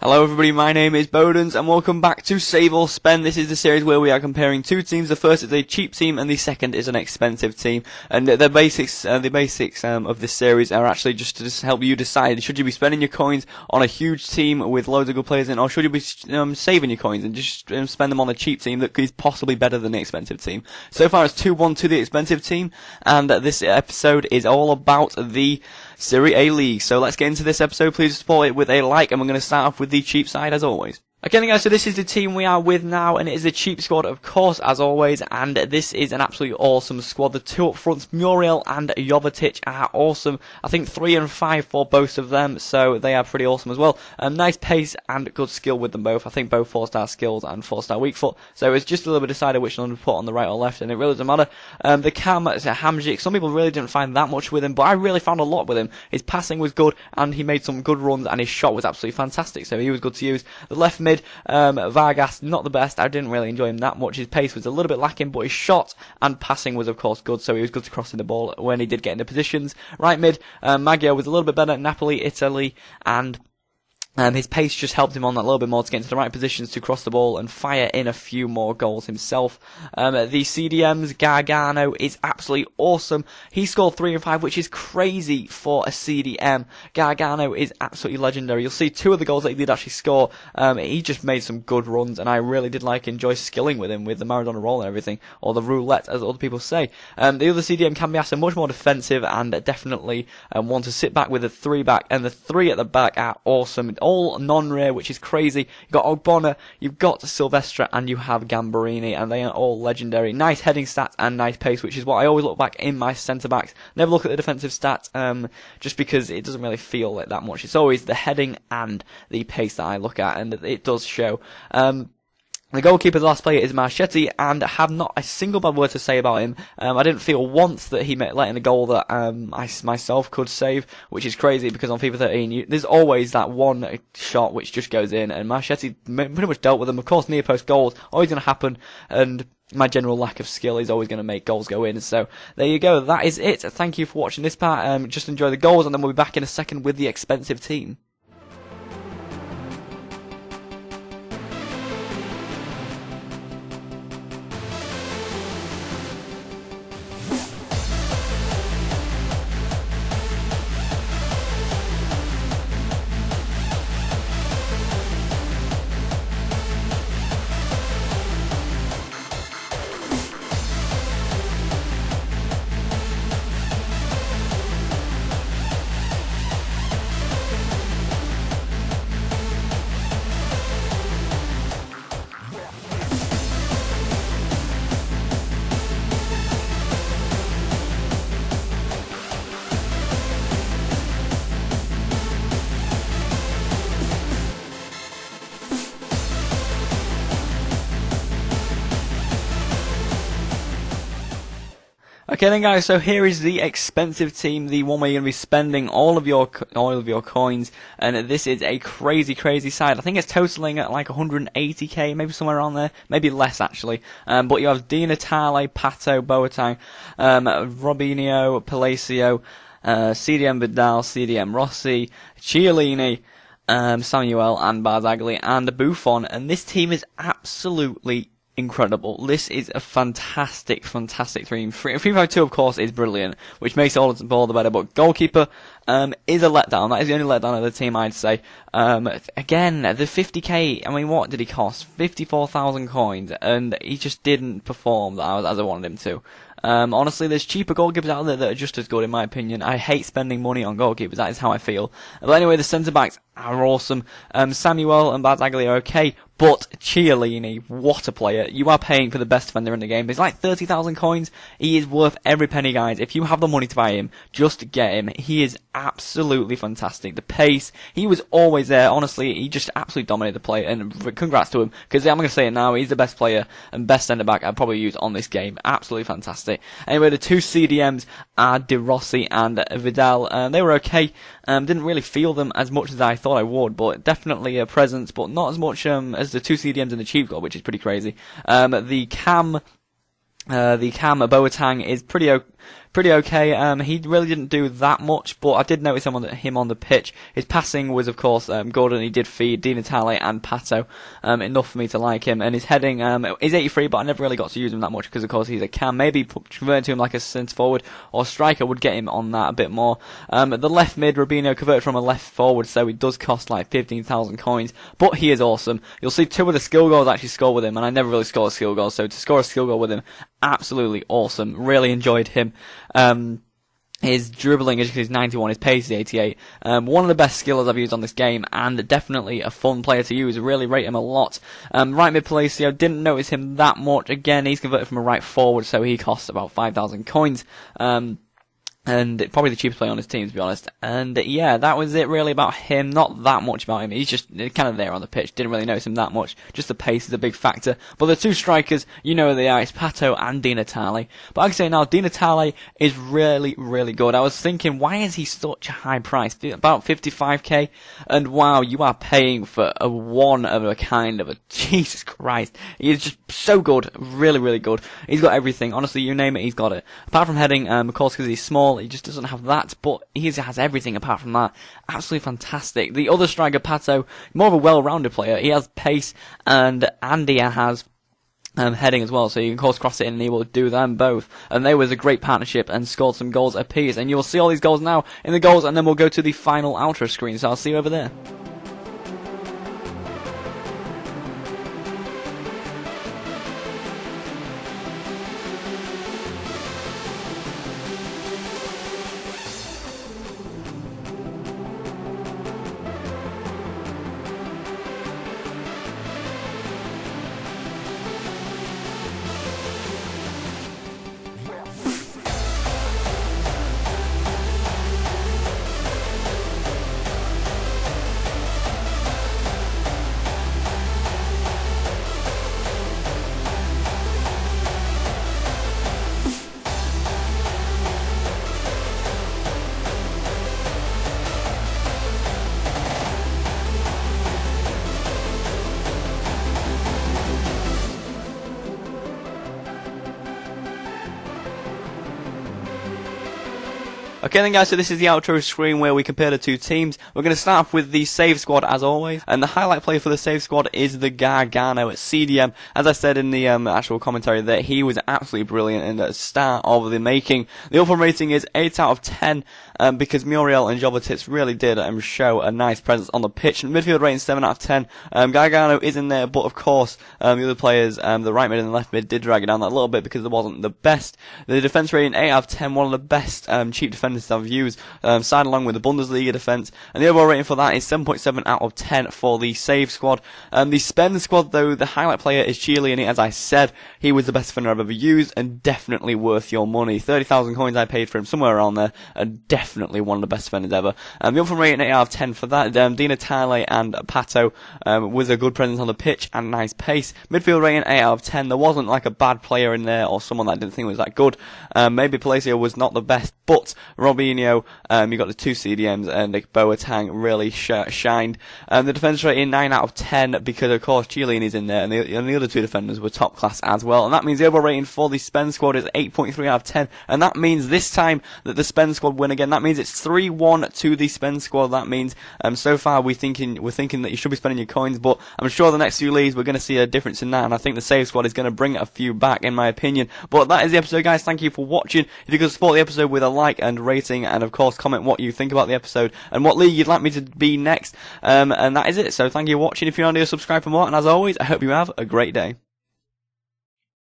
Hello everybody, my name is Bodens and welcome back to Save or Spend. This is the series where we are comparing two teams. The first is a cheap team and the second is an expensive team. And the basics of this series are actually just to help you decide, should you be spending your coins on a huge team with loads of good players in, or should you be saving your coins and just spend them on a cheap team that is possibly better than the expensive team. So far it's 2-1 to the expensive team, and this episode is all about the Serie A League. So let's get into this episode. Please support it with a like, and we're going to start off with the cheap side as always. Okay then guys, so this is the team we are with now, and it is a cheap squad of course as always, and this is an absolutely awesome squad. The two up fronts, Muriel and Jovetic, are awesome. I think 3 and 5 for both of them, so they are pretty awesome as well. Nice pace and good skill with them both. I think both 4-star skills and 4-star weak foot, so it's just a little bit decided which one to put on the right or left, and it really doesn't matter. The Cam, Hamzik, some people really didn't find that much with him, but I really found a lot with him. His passing was good, and he made some good runs, and his shot was absolutely fantastic, so he was good to use. The left mid, Vargas, not the best. I didn't really enjoy him that much. His pace was a little bit lacking, but his shot and passing was of course good, so he was good to crossing the ball when he did get into positions. Right mid, Maggio was a little bit better. Napoli, Italy, and his pace just helped him on that little bit more to get into the right positions to cross the ball and fire in a few more goals himself. The CDMs, Gargano is absolutely awesome. He scored 3 and 5, which is crazy for a CDM. Gargano is absolutely legendary. You'll see 2 of the goals that he did actually score. He just made some good runs, and I really did enjoy skilling with him with the Maradona roll and everything, or the roulette as other people say. The other CDM, Cambiasso, much more defensive and definitely want to sit back with a 3 back, and the 3 at the back are awesome. All non-rare, which is crazy. You've got Ogbonna, you've got Silvestre, and you have Gambarini, and they are all legendary. Nice heading stats and nice pace, which is what I always look back in my centre-backs. Never look at the defensive stats, just because it doesn't really feel like that much. It's always the heading and the pace that I look at, and it does show. The goalkeeper, the last player, is Marchetti, and I have not a single bad word to say about him. I didn't feel once that he let in a goal that I myself could save, which is crazy because on FIFA 13 there's always that one shot which just goes in, and Marchetti pretty much dealt with them. Of course, near post goals always going to happen, and my general lack of skill is always going to make goals go in. So there you go. That is it. Thank you for watching this part. Just enjoy the goals, and then we'll be back in a second with the expensive team. Okay then guys, so here is the expensive team, the one where you're going to be spending all of your coins, and this is a crazy side. I think it's totaling at like 180k, maybe somewhere around there, maybe less actually. But you have Di Natale, Pato, Boateng, Robinho, Palacio, CDM Vidal, CDM Rossi, Chiellini, Samuel and Barzagli and Buffon, and this team is absolutely incredible. This is a fantastic team. 3-5-2 of course is brilliant, which makes it all the better, but goalkeeper is a letdown. That is the only letdown of the team, I'd say. Again, the 50k, I mean, what did he cost? 54,000 coins, and he just didn't perform as I wanted him to. Honestly, there's cheaper goalkeepers out there that are just as good in my opinion. I hate spending money on goalkeepers, that is how I feel. But anyway, the centre-backs are awesome. Samuel and Barzagli are okay, but Chiellini, what a player. You are paying for the best defender in the game. He's like 30,000 coins. He is worth every penny, guys. If you have the money to buy him, just get him. He is absolutely fantastic. The pace, he was always there. Honestly, he just absolutely dominated the play, and congrats to him, because I'm going to say it now, he's the best player and best centre-back I'd probably use on this game. Absolutely fantastic. Anyway, the two CDMs are De Rossi and Vidal. They were okay. Didn't really feel them as much as I thought I would, but definitely a presence, but not as much as the two CDMs in the cheap goal, which is pretty crazy. The Cam Boateng is pretty okay. pretty okay. He really didn't do that much, but I did notice him on the pitch. His passing was, of course, good, he did feed Di Natale and Pato enough for me to like him. And his heading is 83, but I never really got to use him that much because, of course, he's a cam. Maybe converting to him like a centre forward or striker would get him on that a bit more. The left mid, Rubinho converted from a left forward, so it does cost like 15,000 coins, but he is awesome. You'll see 2 of the skill goals actually score with him, and I never really score a skill goal, so to score a skill goal with him, absolutely awesome. Really enjoyed him. His dribbling is 91, his pace is 88. One of the best skillers I've used on this game, and definitely a fun player to use. Really rate him a lot. Right mid Palacio, didn't notice him that much. Again, he's converted from a right forward, so he costs about 5,000 coins. And probably the cheapest player on his team, to be honest. And yeah, that was it really about him. Not that much about him. He's just kind of there on the pitch. Didn't really notice him that much. Just the pace is a big factor. But the 2 strikers, you know who they are. It's Pato and Di Natale. But like I say now, Di Natale is really, really good. I was thinking, why is he such a high price? About 55k. And wow, you are paying for a one of a kind of a Jesus Christ. He is just so good. Really, really good. He's got everything. Honestly, you name it, he's got it. Apart from heading, of course, because he's small, he just doesn't have that, but he has everything apart from that. Absolutely fantastic. The other striker, Pato, more of a well-rounded player. He has pace, and Andy has heading as well, so you can of course cross it in and he will do them both. And they was a great partnership and scored some goals apiece. And you will see all these goals now in the goals, and then we'll go to the final outro screen, so I'll see you over there. Okay then guys, so this is the outro screen where we compare the 2 teams. We're going to start off with the save squad as always, and the highlight player for the save squad is the Gargano at CDM. As I said in the actual commentary there, he was absolutely brilliant and a star of the making. The overall rating is 8 out of 10 because Muriel and Jovetic really did show a nice presence on the pitch. Midfield rating 7 out of 10. Gargano is in there, but of course the other players, the right mid and the left mid, did drag it down that little bit because it wasn't the best. The defense rating 8 out of 10, one of the best cheap defenders I've used, side along with the Bundesliga defense, and the overall rating for that is 7.7 out of 10 for the save squad. The spend squad though, the highlight player is Chiellini. As I said, he was the best defender I've ever used and definitely worth your money. 30,000 coins I paid for him, somewhere around there, and definitely one of the best defenders ever. The overall rating 8 out of 10 for that. Di Natale and Pato was a good presence on the pitch and nice pace. Midfield rating 8 out of 10. There wasn't like a bad player in there or someone that I didn't think was that good. Maybe Palacio was not the best, but Robinho, you got the 2 CDMs and the Boateng really shined. The defense rating 9 out of 10 because of course Chiellini's in there, and the other 2 defenders were top class as well. And that means the overall rating for the spend squad is 8.3 out of 10, and that means this time that the spend squad win again. That means it's 3-1 to the spend squad. That means so far we're thinking that you should be spending your coins, but I'm sure the next few leagues we're going to see a difference in that, and I think the save squad is going to bring a few back in my opinion. But that is the episode guys. Thank you for watching. If you could support the episode with a like and rating, and of course comment what you think about the episode and what league you'd like me to be next, and that is it. So thank you for watching. If you're not here, subscribe for more, and as always I hope you have a great day.